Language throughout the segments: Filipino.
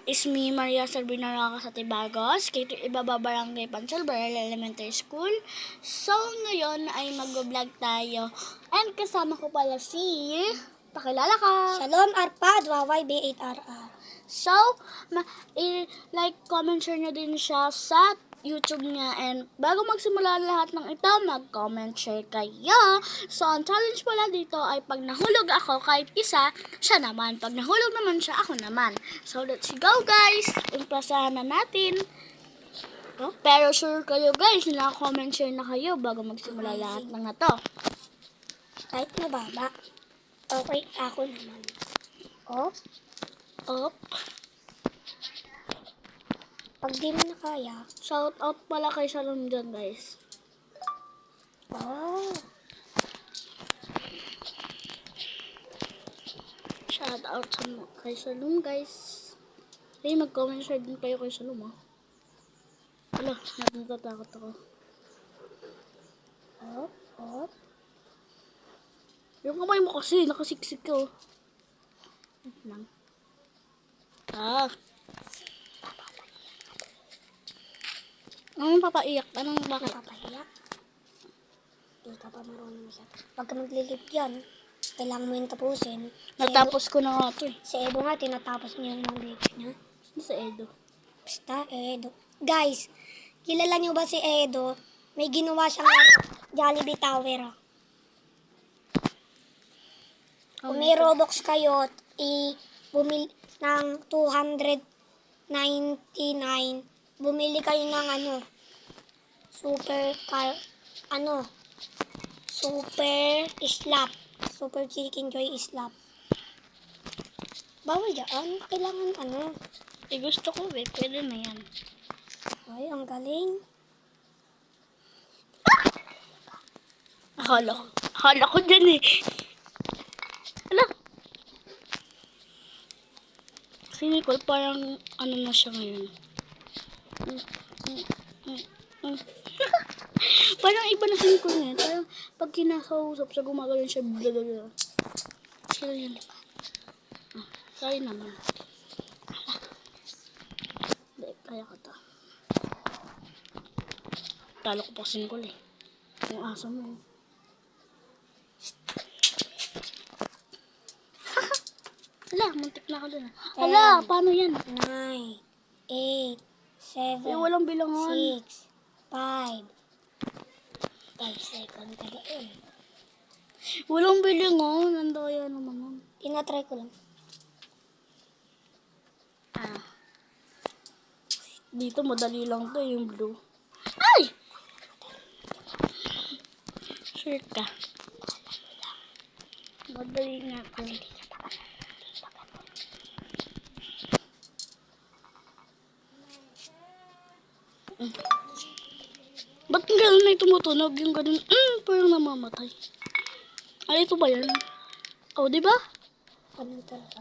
is me, Maria Sabina Roca sa Tibagos, Ibaba Barangay Pansol, Baral Elementary School. So, ngayon ay mag-vlog tayo. And kasama ko pala si... Pakilala ka! Shalom Arpad, YYB8RR. So, like, comment, share nyo din siya sa YouTube niya. And bago magsimula lahat ng ito, mag-comment, share kayo. So, ang challenge pala dito ay pag nahulog ako kahit isa, siya naman. Pag nahulog naman siya, ako naman. So, let's go guys! Umplasahan na natin. Oh, pero sure kayo guys, comment, share na kayo bago magsimula lahat ng ito. Kahit mababa. Okay, ako naman. Oh, Up. pag di mo na kaya. Shout out pala kay Shalom dyan guys. Oh, Shout out kay Shalom guys. Hey, mag-comment share din kayo kay Shalom Wala, natatakot ako. oh. Yung kamay mo kasi, nakasiksik ko. Wait lang. Anong papaiyak? Anong bakit? Papahiyak. Di ka pa marunong siya. Pag ka maglilip yan, kailangan mo yung tapusin. Natapos ko na nga ito eh. Si Edo nga, tinatapos niya yung mga video niya. Ano sa Edo? Basta, Edo. Guys, kilala niyo ba si Edo? May ginawa siyang laro, Jollibee Tower. Kung may Robux kayo, bumili ng 299, bumili kayo ng super slap. Super chicken joy slap. Bawal dyan. Kailangan Eh gusto ko eh, pwede na yan. Ay, ang galing. Akala ko dyan eh. Ala. Si Nicole parang ano na siya ngayon. Parang iba na si Nicole ngayon. Parang pag kinakausap siya, gumagano'n siya. Blablabla. Sila yan. Sorry naman. Hindi, kaya ka to. Talo ko pa si Nicole eh. Yung asa mo. Hala, muntik na ako dun. Hala, paano yan? 9, 8, 7, Eh, walang bilangan. 6, 5. 5 seconds ka doon. Walang bilangan. Nandaya naman. Tinatry ko lang. Dito, madali lang to yung blue. Ay! Sure ka. Madali nga to. Ba't ang gano'n na tumutunog? Yung gano'n, parang namamatay. Ay, ito ba yan? Oh, di ba? Ano talaga?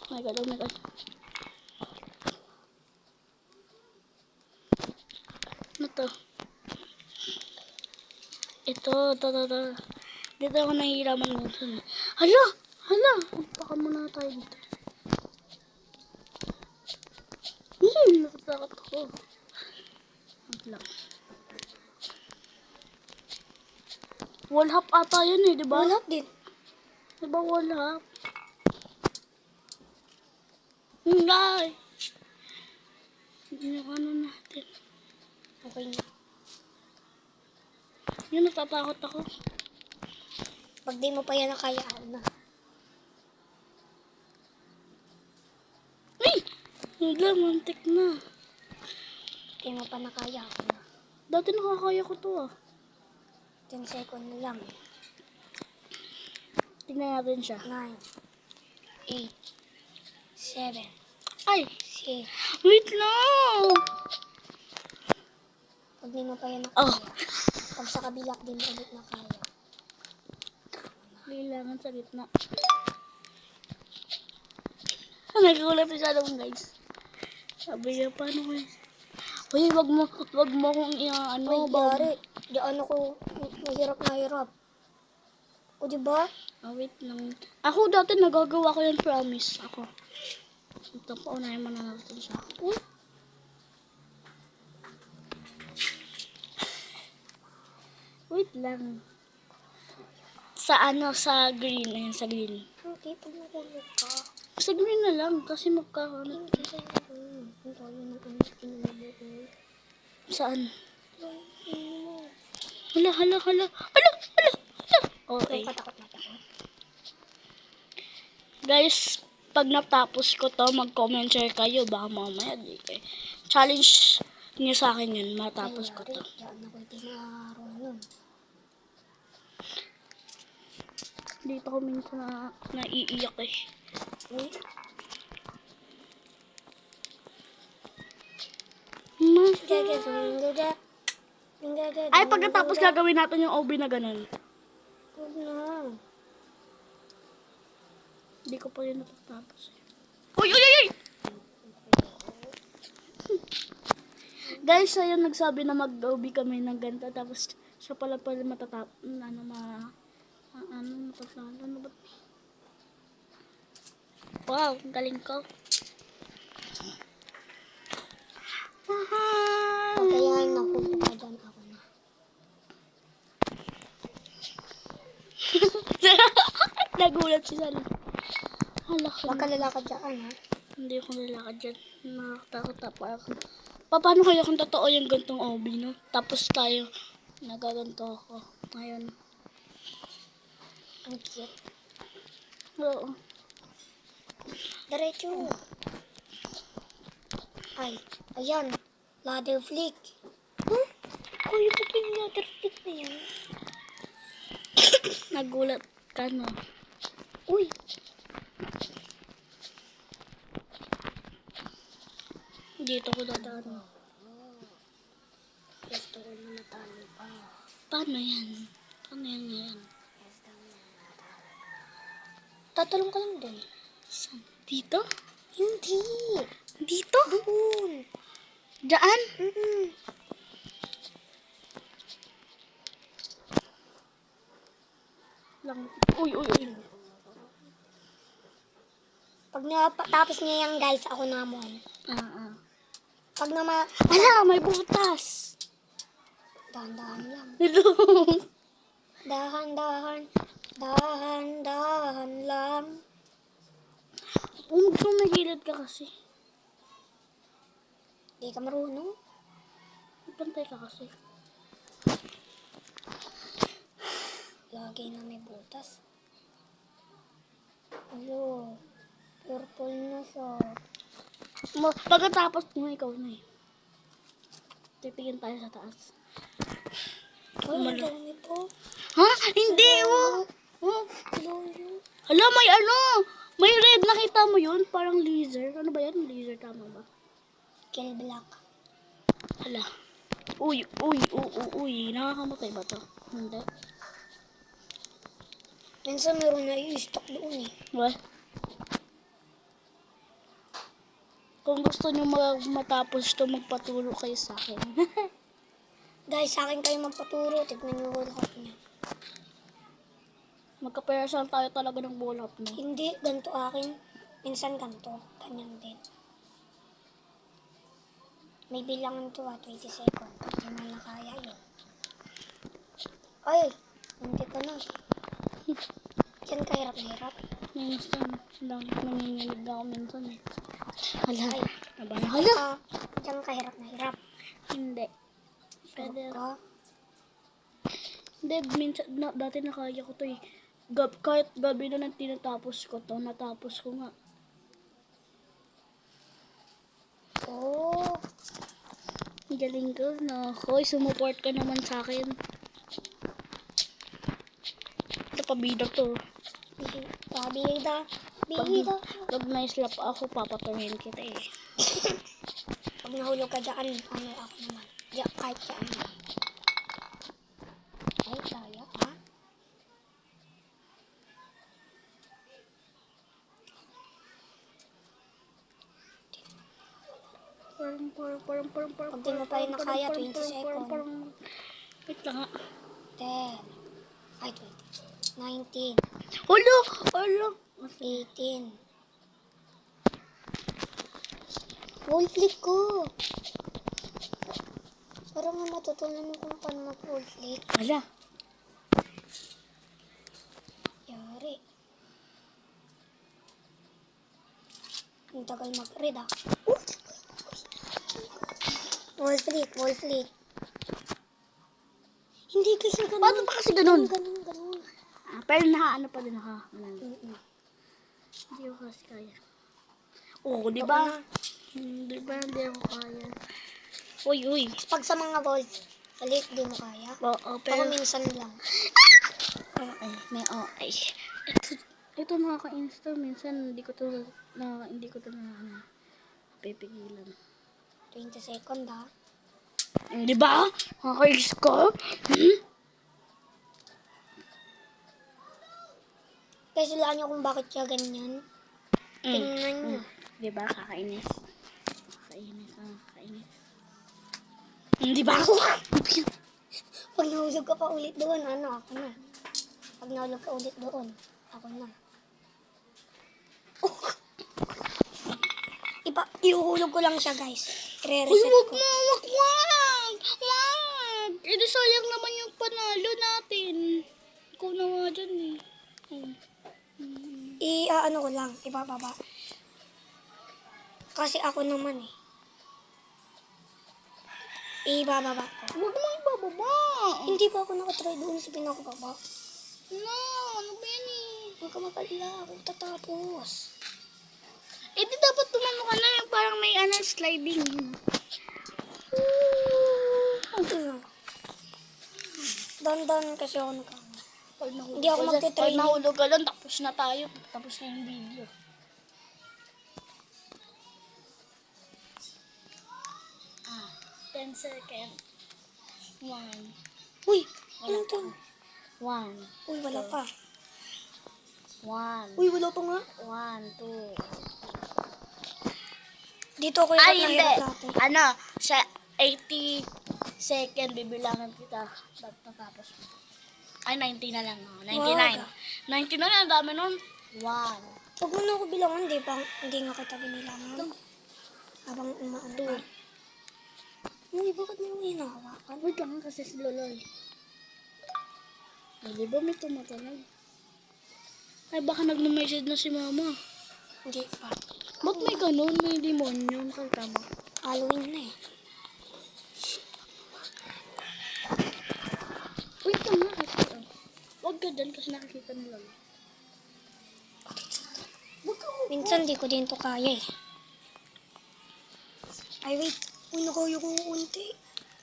Oh my God, oh my God. Ano to? Ito. Dito ako nahihiraman minsan. Hala! Baka muna tayo dito. Natatakot ako. Wait lang. Wall hop ata yan eh, di ba? Wala din. Di ba wall hop? Hindi. Hindi yung ano natin. Okay na. Yun, natatakot ako. Pag di mo pa yan nakaya, na. Ay! Hindi, mantik na. Di mo pa nakaya, na. Dati nakakaya ko to 10 seconds na lang. Tingnan natin siya. 9, 8, 7, Ay! 6. Wait lang! Pag di mo pa yan Oh. nakaya. Pag sa kabila, di mo ulit nakaya. Kailangan sa gitna. Nagkulat siya naman guys. Sabi niya, paano guys? Uy, wag mo akong Ay, yari. Di ako mahirap na hirap. O, diba? Wait lang. Ako dati nagagawa ko yan, promise. Ako. Ito po, unahin mo na natin siya. Wait lang. Sa sa green. Ayan, sa green. Okay, pag nahulog ka. Sa green na lang, kasi magkakaroon. Saan? Hala. Okay. Katakot na takot. Guys, pag natapos ko to, mag-comment share kayo. Baka mamaya, di kayo. Challenge niyo sa akin yun, matapos ko to. Diyan ako tinaro nun. Dito ko minsan naiiyak eh. Uy, Ay, pagkatapos gagawin natin yung OB na ganun. Huwag na. Hindi ko pa yun natatapos. Uy! Guys, ayun nagsabi na mag-OB kami ng ganito. Tapos siya pala matatap. Ano ba? Wow, ang galing ko. Pagkayain ako pa dyan ako na. Nagulat si Sally. Hala, Baka lalakad dyan, ha? hindi ako lalakad dyan. Nakakatakot na pa ako. Paano kaya kung totoo yung gantong OB, no? Tapos tayo, nagaganto ako. Ngayon. Ang cute. Oo. Diretso. Ay, ayan. Ladder flick. Huh? Kuya, ba't yung ladder flick na yan? Nagulat ka, no? Uy. Dito ko dadaan. Gusto ko na matalo pa. Paano yan? Paano yan ngayon? Tatalong ka lang doon. Saan? Dito? Hindi. Dito? Doon. Diyan? Lang. Uy. Pag natapos niya yan, guys, ako namon. Pag Ala, may butas. dahan-dahan lang. Dito. Dahan-dahan lang. Sumagilid ka kasi. Di ka marunong. Pantay ka kasi. Lagi na may butas. Alo, purple na siya. Pagkatapos mo, ikaw na eh. Titingin tayo sa taas. Ay, ang dami po. Ha? Hindi, oh. Hala, may may red. Nakita mo yun? Parang laser. Ano ba yan? Laser, tama ba? Kill black. Hala. Uy. Nakakamatay ba to? Hindi. Minsan meron na i-stock doon eh. What? Kung gusto nyo matapos to, magpaturo kayo sa akin. Guys, sa akin kayo magpaturo. Tignan nyo wall hop niya. Magkaperasal tayo talaga ng ball up, no? Hindi, ganito akin. Minsan ganito. Ganyan din. May bilangan to 20 seconds. Hindi mo na kaya yun. Ay, hindi ka na. Yan kahirap na hirap. Minsan, nanginginig na ako minsan eh. Hala. Ay, Hala. Yan kahirap na hirap. Hindi. Pwede. Ka. Hindi, minsan, dati nakaya ko to eh. Kahit gabi na nang tinatapos ko to, natapos ko nga. Oh. Galing ko, no? Hoy, sumuport ka naman sa akin. Ito pabida to. Bida. Pag na-slap ako, papatuhin kita eh. Pag nahulog ka dyan, ano ako naman. Diyan, kahit saan. Ay, kaya, ha? Parang. Pag di mo pa rin nakaya, 20 seconds. Wait lang nga. 10. Ay, 20. 19. Hala! 18. Wall flick ko. Parang nga matutunan mo kung paano mag-wall flick. Wala. Yari. Ang tagal mag-read ah. Wall flick, wall flick. Hindi kasi ganun. Paano ba kasi ganun? Ganun. Pero ano pa din ako. Hindi ko kasi kaya. Oo, di ba? Di ba hindi ako kaya? Uy. Pag sa mga balls, salit, di mo kaya. Oo, Ako pero... minsan lang. Ay. Ito nakaka-insta. Minsan hindi ko to na pipigilan. 20 second ha. Di ba? Nakaka-is ko? Kasi sila nyo kung bakit siya ganyan. Tingnan nyo. Di ba? Kakainis. Di ba ako? Pag nahulog ka pa ulit doon, ako na. Pag nahulog ka ulit doon, ako na. Iuhulog ko lang siya, guys. I-reset ko. Wag! Ito sayang naman yung panalo natin. Ikaw na nga dyan eh. Ano ko lang, ibababa. Kasi ako naman eh. Ibababa ko. Huwag mo ibababa. Hindi pa ako nakatry doon sa pinakababa. No, ano ba yan eh? Huwag ka mapalala, ako tatapos. Eh di dapat tumano ka na yung parang may sliding. Dan kasi ako nakakama. Hindi ako Pag magte-training. nahulog ka lang, tapos na tayo. Tapos na yung video. Ah, 10 seconds. 1. Uy, ano to? 1. Uy, wala pa. 1. Uy, wala pa nga. 1, 2. Dito ako yung Ay, hindi. dati. Sa 80 second, bibilangan kita. Ba't natapos mo? Ay, 90 na lang. 99. 90 na lang, ang dami nun. 1. Huwag mo na ako bilangan, hindi nga kita binilangan. Habang umaano ka. Uy, bakit mo yung hinahawakan? Wait lang kasi si Loloy. Di ba may tumatanag? Ay, baka nagme-message na si Mama. Hindi pa. Ba't may ganun? May demonyo. Tama. Halloween na eh. Wait lang nga kasi. Huwag ka dyan kasi nakikita ni Lolo. Minsan di ko din to kaya eh. Ay, wait. Uy, nakaya ko unti.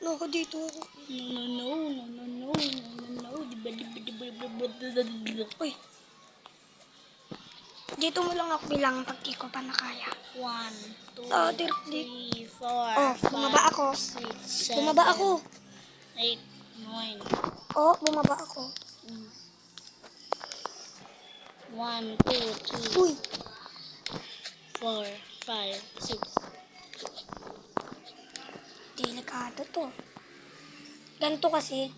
Naka dito ako. No. Uy. Dito mo lang ako bilang pag di ko pa nakaya. 1, 2, Ah, 3, 4, Oh, bumaba ako. 6, 7, Bumaba ako. 8, 9. Oh, bumaba ako. 1, 2, 3, Uy. 4, 5, 6. Delikado to. Ganto kasi.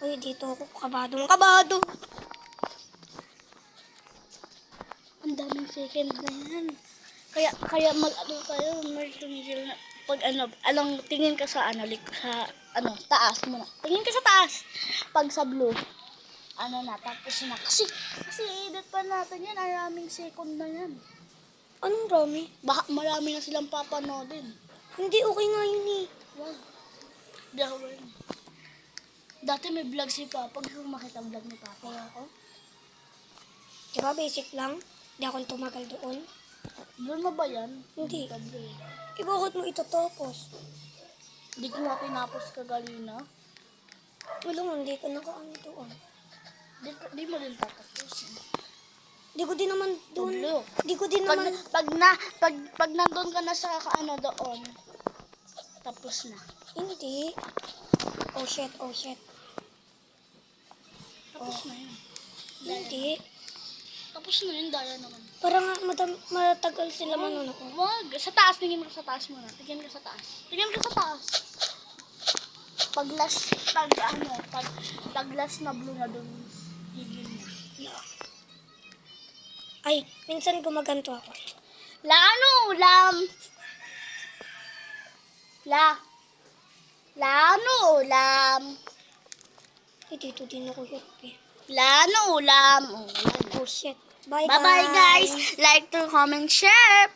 Uy, dito ako kabado. Ang daming second na yan. Kaya tayo, tumigil na. Pag tingin ka sa taas muna. Tingin ka sa taas. Pag sa blue, tapos na. Kasi edit pa natin yan, maraming second na yan. Anong rami? Baka marami na silang papanoodin. Hindi, okay nga yun eh. Wow. Dahil. Dati may vlog si Papa. Gusto mo makita vlog ni Papa? Ako. Diba basic lang? Hindi ako tumagal doon. Doon na ba yan? Hindi. Sabi. Bakit mo itotopos? Hindi ko nga tinapos kagalina. Wala nga, hindi ka nakaano doon. Di mo din tapos. Di ko din naman doon. Tulo. Di ko din naman. Pag nandun ka na sa doon, tapos na. Hindi. Oh shit. Tapos na yun. Hindi. Tapos na yun, daya naman. Parang nga matagal sila manonood. Wag. Sa taas, tingin ka sa taas muna. Tingin ka sa taas. Pag last na blue na dun, tigil mo. Ay, minsan gumaganto ako. Lano ulam. Lano ulam. Eh, dito din ako hirap eh. Lano ulam. Oh, wala na. Oh, shit. Bye, Bye-bye guys. Like to comment, share.